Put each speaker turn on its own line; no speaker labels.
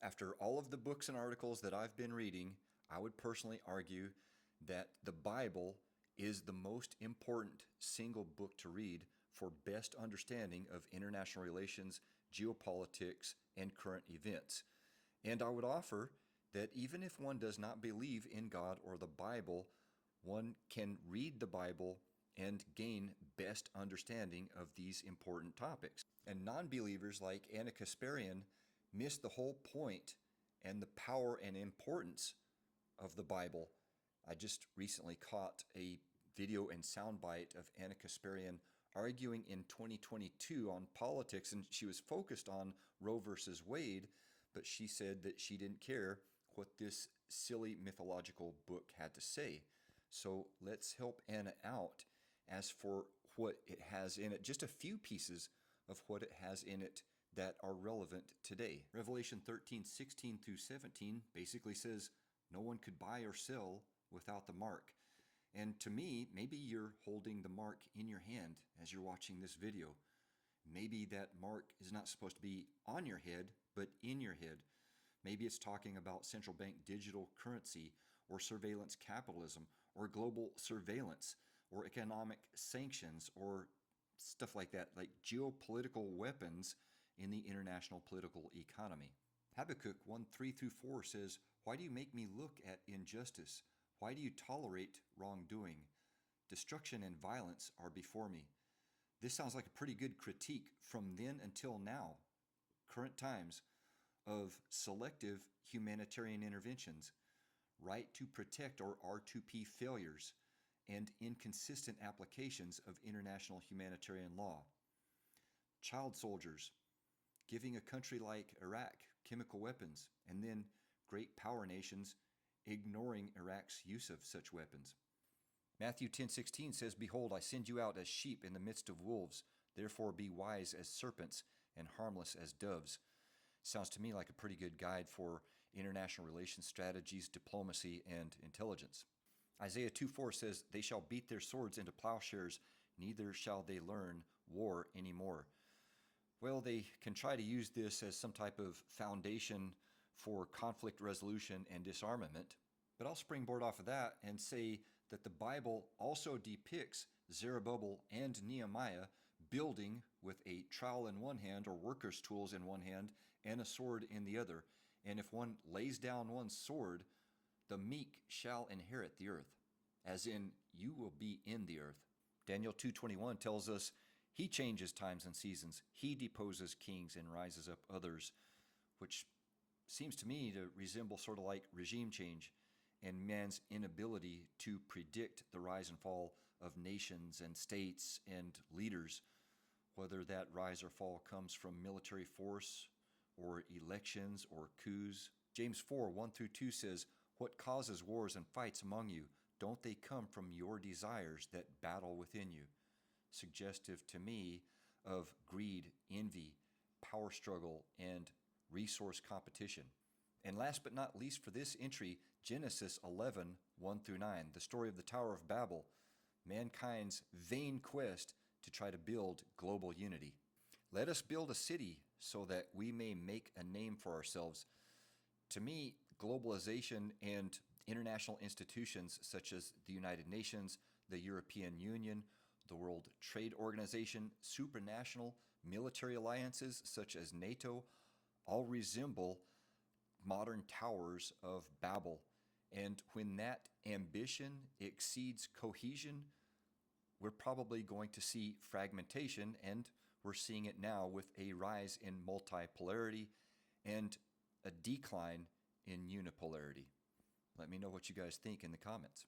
After all of the books and articles that I've been reading, I would personally argue that the Bible is the most important single book to read for best understanding of international relations, geopolitics, and current events. And I would offer that even if one does not believe in God or the Bible, one can read the Bible and gain best understanding of these important topics. And non-believers like Anna Kasparian miss the whole point and the power and importance of the Bible. I just recently caught a video and soundbite of Anna Kasparian arguing in 2022 on politics, and she was focused on Roe versus Wade, but she said that she didn't care what this silly mythological book had to say. So let's help Anna out as for what it has in it, just a few pieces of what it has in it that are relevant today. Revelation 13:16 through 17 basically says no one could buy or sell without the mark. And to me, maybe you're holding the mark in your hand as you're watching this video. Maybe that mark is not supposed to be on your head, but in your head. Maybe it's talking about central bank digital currency or surveillance capitalism or global surveillance or economic sanctions or stuff like that, like geopolitical weapons in the international political economy. Habakkuk 1:3 through 4 says, "Why do you make me look at injustice? Why do you tolerate wrongdoing? Destruction and violence are before me." This sounds like a pretty good critique from then until now, current times, of selective humanitarian interventions, right to protect or R2P failures, and inconsistent applications of international humanitarian law. Child soldiers, giving a country like Iraq chemical weapons, and then great power nations ignoring Iraq's use of such weapons. Matthew 10:16 says, "Behold, I send you out as sheep in the midst of wolves. Therefore be wise as serpents and harmless as doves." Sounds to me like a pretty good guide for international relations strategies, diplomacy, and intelligence. Isaiah 2:4 says, "They shall beat their swords into plowshares, neither shall they learn war anymore." Well, they can try to use this as some type of foundation for conflict resolution and disarmament. But I'll springboard off of that and say that the Bible also depicts Zerubbabel and Nehemiah building with a trowel in one hand or workers' tools in one hand and a sword in the other. And if one lays down one's sword, the meek shall inherit the earth, as in you will be in the earth. Daniel 2:21 tells us he changes times and seasons. He deposes kings and rises up others, which seems to me to resemble sort of like regime change and man's inability to predict the rise and fall of nations and states and leaders, whether that rise or fall comes from military force or elections or coups. James 4:1 through 2 says, "What causes wars and fights among you? Don't they come from your desires that battle within you?" Suggestive to me of greed, envy, power struggle, and resource competition. And last but not least for this entry, Genesis 11:1 through 9, the story of the Tower of Babel, mankind's vain quest to try to build global unity. "Let us build a city so that we may make a name for ourselves." To me, globalization and international institutions such as the United Nations, the European Union, the World Trade Organization, supranational military alliances such as NATO, all resemble modern towers of Babel. And when that ambition exceeds cohesion, we're probably going to see fragmentation, and we're seeing it now with a rise in multipolarity and a decline in unipolarity. Let me know what you guys think in the comments.